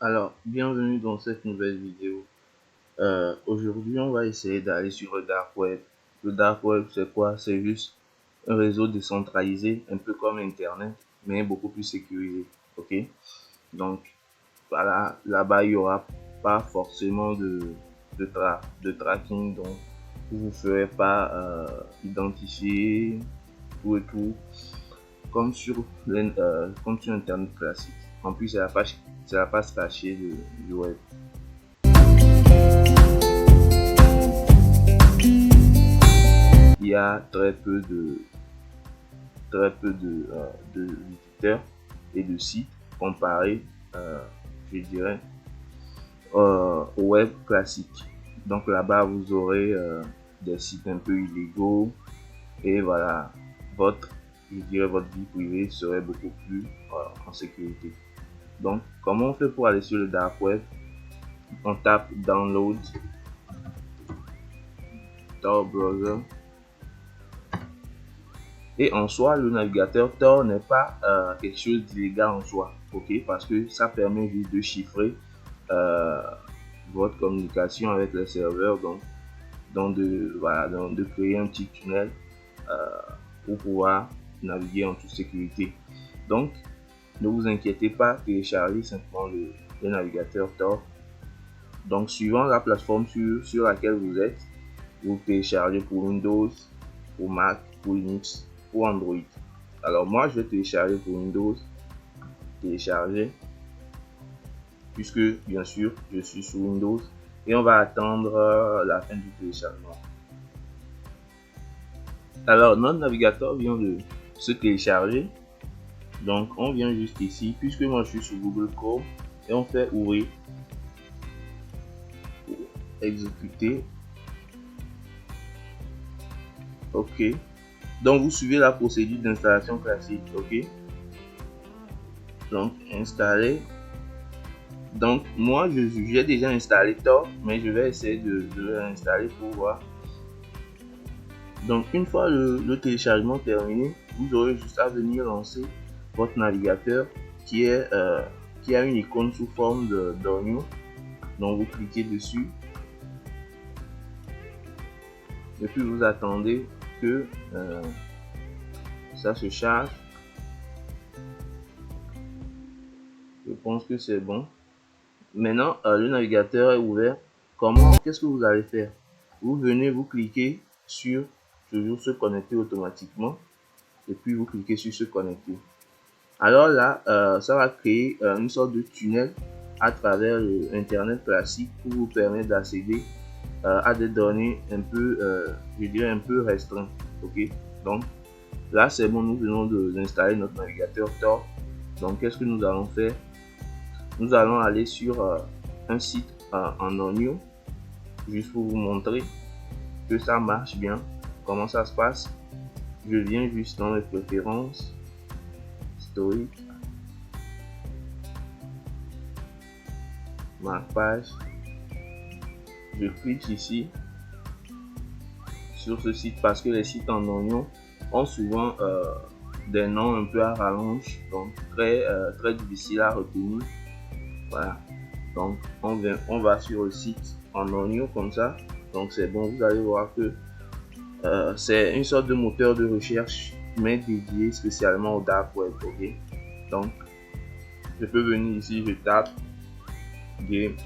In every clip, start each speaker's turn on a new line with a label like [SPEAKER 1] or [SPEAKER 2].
[SPEAKER 1] Alors, bienvenue dans cette nouvelle vidéo. Aujourd'hui, on va essayer d'aller sur le Dark Web. Le Dark Web, c'est quoi? C'est juste un réseau décentralisé, un peu comme Internet, mais beaucoup plus sécurisé. Ok? Donc, voilà, là-bas, il n'y aura pas forcément de tracking, donc vous ne ferez pas identifier tout et tout, comme sur Internet classique. En plus, c'est la page cachée du web. Il y a très peu de visiteurs et de sites comparés, je dirais, au web classique. Donc là-bas, vous aurez des sites un peu illégaux et voilà, votre vie privée serait beaucoup plus en sécurité. Donc, comment on fait pour aller sur le dark web? On tape download Tor browser. Et en soi, le navigateur Tor n'est pas quelque chose d'illégal en soi, ok, parce que ça permet juste de chiffrer votre communication avec les serveurs, donc de créer un petit tunnel pour pouvoir naviguer en toute sécurité. Donc, ne vous inquiétez pas, téléchargez simplement le navigateur Tor. Donc, suivant la plateforme sur laquelle vous êtes, vous téléchargez pour Windows, pour Mac, pour Linux, pour Android. Alors moi, je vais télécharger pour Windows, télécharger, puisque bien sûr, je suis sur Windows, et on va attendre la fin du téléchargement. Alors, notre navigateur vient de se télécharger. Donc, on vient juste ici, puisque moi je suis sur Google Chrome, et on fait ouvrir, pour exécuter. Ok. Donc, vous suivez la procédure d'installation classique. Ok. Donc, installer. Donc, moi, j'ai déjà installé Tor, mais je vais essayer de l'installer pour voir. Donc, une fois le téléchargement terminé, vous aurez juste à venir lancer votre navigateur qui a une icône sous forme d'oignon. Donc, vous cliquez dessus et puis vous attendez que ça se charge. Je pense que c'est bon. Maintenant, le navigateur est ouvert. Qu'est-ce que vous allez faire? Vous venez, vous cliquez sur toujours se connecter automatiquement et puis vous cliquez sur se connecter. Alors là, ça va créer une sorte de tunnel à travers l'internet classique pour vous permettre d'accéder à des données un peu, je dirais un peu restreintes. Ok, donc là c'est bon, nous venons d'installer notre navigateur Tor. Donc qu'est-ce que nous allons faire? Nous allons aller sur un site en oignon, juste pour vous montrer que ça marche bien. Comment ça se passe? Je viens juste dans les préférences historiques, ma page, je clique ici sur ce site parce que les sites en oignon ont souvent des noms un peu à rallonge, donc très difficile à retenir. Voilà, donc on va sur le site en oignon comme ça. Donc c'est bon, vous allez voir que c'est une sorte de moteur de recherche mais dédié spécialement au dark web. Ok, donc je peux venir ici, je tape game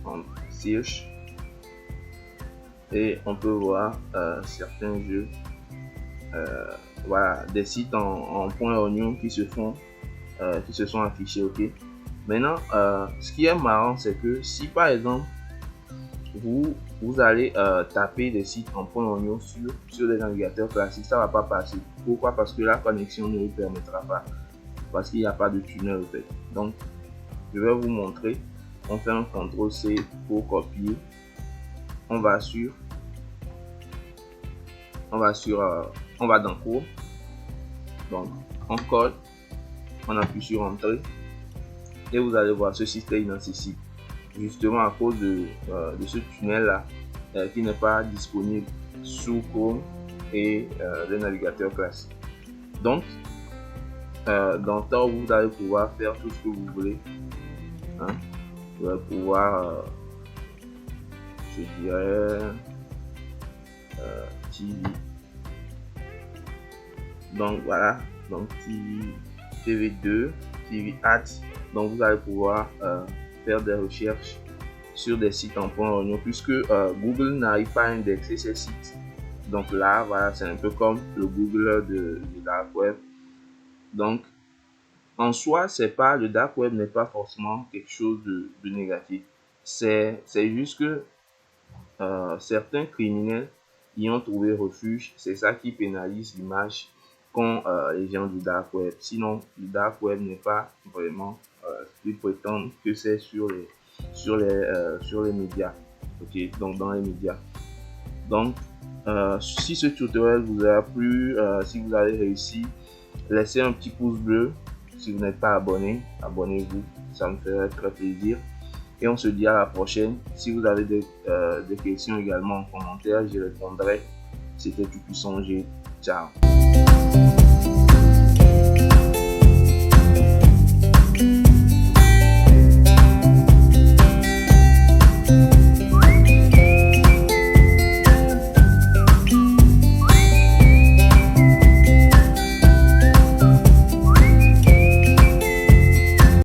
[SPEAKER 1] en search et on peut voir certains jeux, voilà, des sites en point oignon qui se sont affichés. Ok, maintenant ce qui est marrant, c'est que si par exemple vous allez taper des sites en point oignon sur des navigateurs classiques, ça va pas passer. Pourquoi? Parce que la connexion ne le permettra pas, parce qu'il n'y a pas de tunnel en fait. Donc je vais vous montrer. On fait un CTRL-C pour copier. On va dans Chrome. Donc on colle, on appuie sur Entrée et vous allez voir ce site est inaccessible, justement à cause de ce tunnel là qui n'est pas disponible sous Chrome et le navigateur classique. Donc dans Tor, vous allez pouvoir faire tout ce que vous voulez. Hein. Vous allez pouvoir, je dirais, TV. Donc voilà, donc TV2, TV Ads. Donc vous allez pouvoir faire des recherches sur des sites en point oignon, puisque Google n'arrive pas à indexer ces sites. Donc là, voilà, c'est un peu comme le Google du dark web. Donc en soi, c'est pas, le dark web n'est pas forcément quelque chose de négatif. C'est juste que certains criminels y ont trouvé refuge. C'est ça qui pénalise l'image qu'ont les gens du dark web. Sinon, le dark web n'est pas vraiment ce qu'ils prétendent que c'est sur les médias. Ok, donc dans les médias. Donc, si ce tutoriel vous a plu, si vous avez réussi, laissez un petit pouce bleu. Si vous n'êtes pas abonné, abonnez-vous, ça me ferait très plaisir. Et on se dit à la prochaine. Si vous avez des questions également en commentaire, j'y répondrai. C'était Tout Puissant G. Ciao.